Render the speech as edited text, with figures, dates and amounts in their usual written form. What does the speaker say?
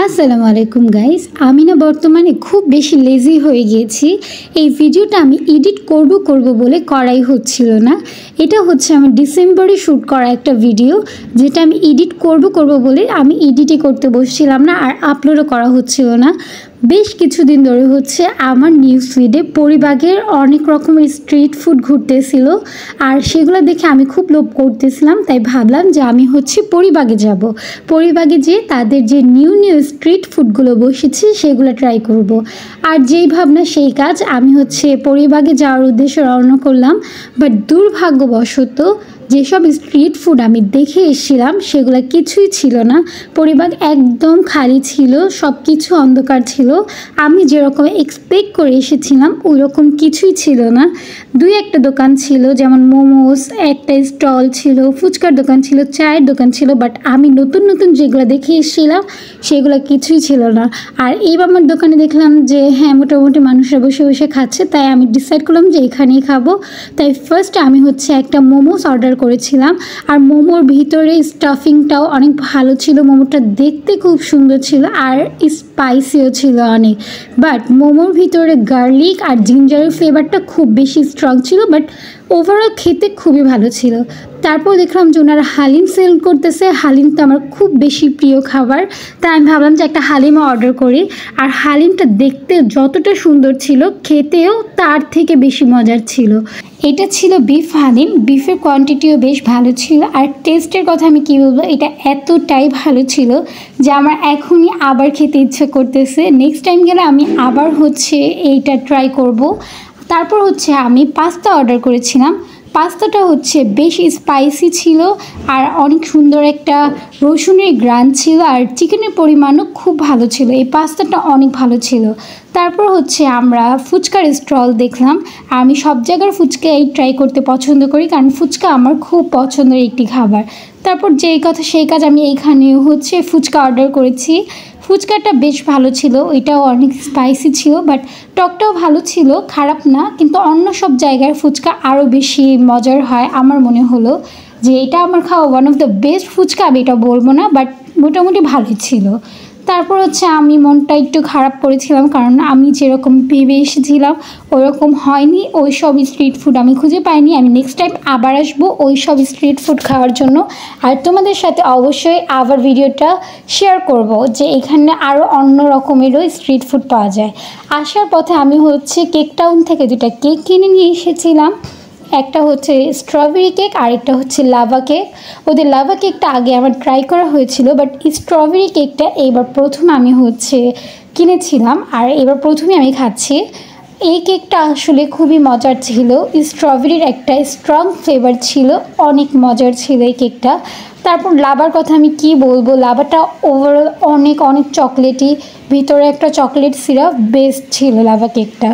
আসসালামু আলাইকুম গাইস, আমি না বর্তমানে খুব বেশি লেজি হয়ে গিয়েছি। এই ভিডিওটা আমি এডিট করব বলে করাই হচ্ছিল না। এটা হচ্ছে আমার ডিসেম্বরে শ্যুট করা একটা ভিডিও, যেটা আমি এডিট করব বলে আমি এডিটই করতে বসছিলাম না, আর আপলোডও করা হচ্ছিল না। বেশ কিছুদিন ধরে হচ্ছে আমার নিউজ ফিডে পরিবাগের অনেক রকমের স্ট্রিট ফুড ঘুরতেছিল, আর সেগুলো দেখে আমি খুব লোভ করতেছিলাম। তাই ভাবলাম যে আমি হচ্ছে পরিবাগে যাব, পরিবাগে যেয়ে তাদের যে নিউ স্ট্রিট ফুডগুলো বসেছে সেগুলো ট্রাই করব। আর যেই ভাবনা সেই কাজ, আমি হচ্ছে পরিবাগে যাওয়ার উদ্দেশ্যে রওনা করলাম। বাট দুর্ভাগ্যবশত যেসব স্ট্রিট ফুড আমি দেখে এসেছিলাম সেগুলো কিছুই ছিল না। পরিবার একদম খালি ছিল, সব কিছু অন্ধকার ছিল। আমি যেরকম এক্সপেক্ট করে এসেছিলাম ওই রকম কিছুই ছিল না। দুই একটা দোকান ছিল, যেমন মোমোস, একটা স্টল ছিল, ফুচকার দোকান ছিল, চায়ের দোকান ছিল। বাট আমি নতুন যেগুলো দেখে এসেছিলাম সেগুলো কিছুই ছিল না। আর এই আমার দোকানে দেখলাম যে হ্যাঁ, মোটামুটি মানুষরা বসে বসে খাচ্ছে, তাই আমি ডিসাইড করলাম যে এখানেই খাবো। তাই ফার্স্ট আমি হচ্ছে একটা মোমোস অর্ডার করেছিলাম। আর মোমোর ভিতরে স্টাফিংটাও অনেক ভালো ছিল, মোমোটা দেখতে খুব সুন্দর ছিল আর স্পাইসিও ছিল অনেক। বাট মোমোর ভিতরে গার্লিক আর জিঞ্জারের ফ্লেভারটা খুব বেশি স্ট্রং ছিল, বাট ওভারঅল খেতে খুবই ভালো ছিল। তারপর দেখলাম যে ওনারা হালিম সেল করতেছে। হালিম তো আমার খুব বেশি প্রিয় খাবার, তাই আমি ভাবলাম যে একটা হালিমও অর্ডার করি। আর হালিমটা দেখতে যতটা সুন্দর ছিল, খেতেও তার থেকে বেশি মজার ছিল। এটা ছিল বিফ হালিম, বিফের কোয়ান্টিটিও বেশ ভালো ছিল। আর টেস্টের কথা আমি কী বলবো, এটা এতটাই ভালো ছিল যে আমার এখনই আবার খেতে ইচ্ছে করতেছে। নেক্সট টাইম গেলে আমি আবার হচ্ছে এইটা ট্রাই করব। তারপর হচ্ছে আমি পাস্তা অর্ডার করেছিলাম। পাস্তাটা হচ্ছে বেশ স্পাইসি ছিল আর অনেক সুন্দর একটা রসুনের গ্রান ছিল, আর চিকেনের পরিমাণও খুব ভালো ছিল। এই পাস্তাটা অনেক ভালো ছিল। তারপর হচ্ছে আমরা ফুচকার স্টল দেখলাম। আমি সব জায়গার ফুচকাই ট্রাই করতে পছন্দ করি, কারণ ফুচকা আমার খুব পছন্দের একটি খাবার। তারপর যেই কথা সেই কাজ, আমি এইখানে হচ্ছে ফুচকা অর্ডার করেছি। ফুচকাটা বেশ ভালো ছিল, ওইটাও অনেক স্পাইসি ছিল, বাট টকটাও ভালো ছিল, খারাপ না। কিন্তু অন্য সব জায়গার ফুচকা আরও বেশি মজার হয় আমার মনে হলো। যে এটা আমার খাওয়া one of the best fuchka, আমি এটা বলবো না, বাট মোটামুটি ভালোই ছিল। তারপর হচ্ছে আমি মনটা একটু খারাপ করেছিলাম, কারণ আমি যেরকম ভেবে এসেছিলাম ওরকম হয়নি। ওই সব স্ট্রিট ফুড আমি খুঁজে পাইনি। আমি নেক্সট টাইম আবার আসবো ওই সব স্ট্রিট ফুড খাওয়ার জন্য। আর তোমাদের সাথে অবশ্যই আবার ভিডিওটা শেয়ার করব যে এখানে আরও অন্য রকমেরও স্ট্রিট ফুড পাওয়া যায়। আসার পথে আমি হচ্ছে কেক টাউন থেকে দুটা কেক কিনে নিয়ে এসেছিলাম। একটা হচ্ছে স্ট্রবেরি কেক আর একটা হচ্ছে লাভা কেক। ওদের লাভা কেকটা আগে আমার ট্রাই করা হয়েছিল, বাট স্ট্রবেরি কেকটা এইবার প্রথম আমি হচ্ছে কিনেছিলাম, আর এবার প্রথমে আমি খাচ্ছি। এই কেকটা আসলে খুবই মজার ছিল, স্ট্রবেরির একটা স্ট্রং ফ্লেভার ছিল, অনেক মজার ছিল এই কেকটা। তারপর লাভার কথা আমি কি বলবো, লাভাটা ওভারঅল অনেক চকলেটি, ভিতরে একটা চকলেট সিরাপ, বেস্ট ছিল লাভা কেকটা।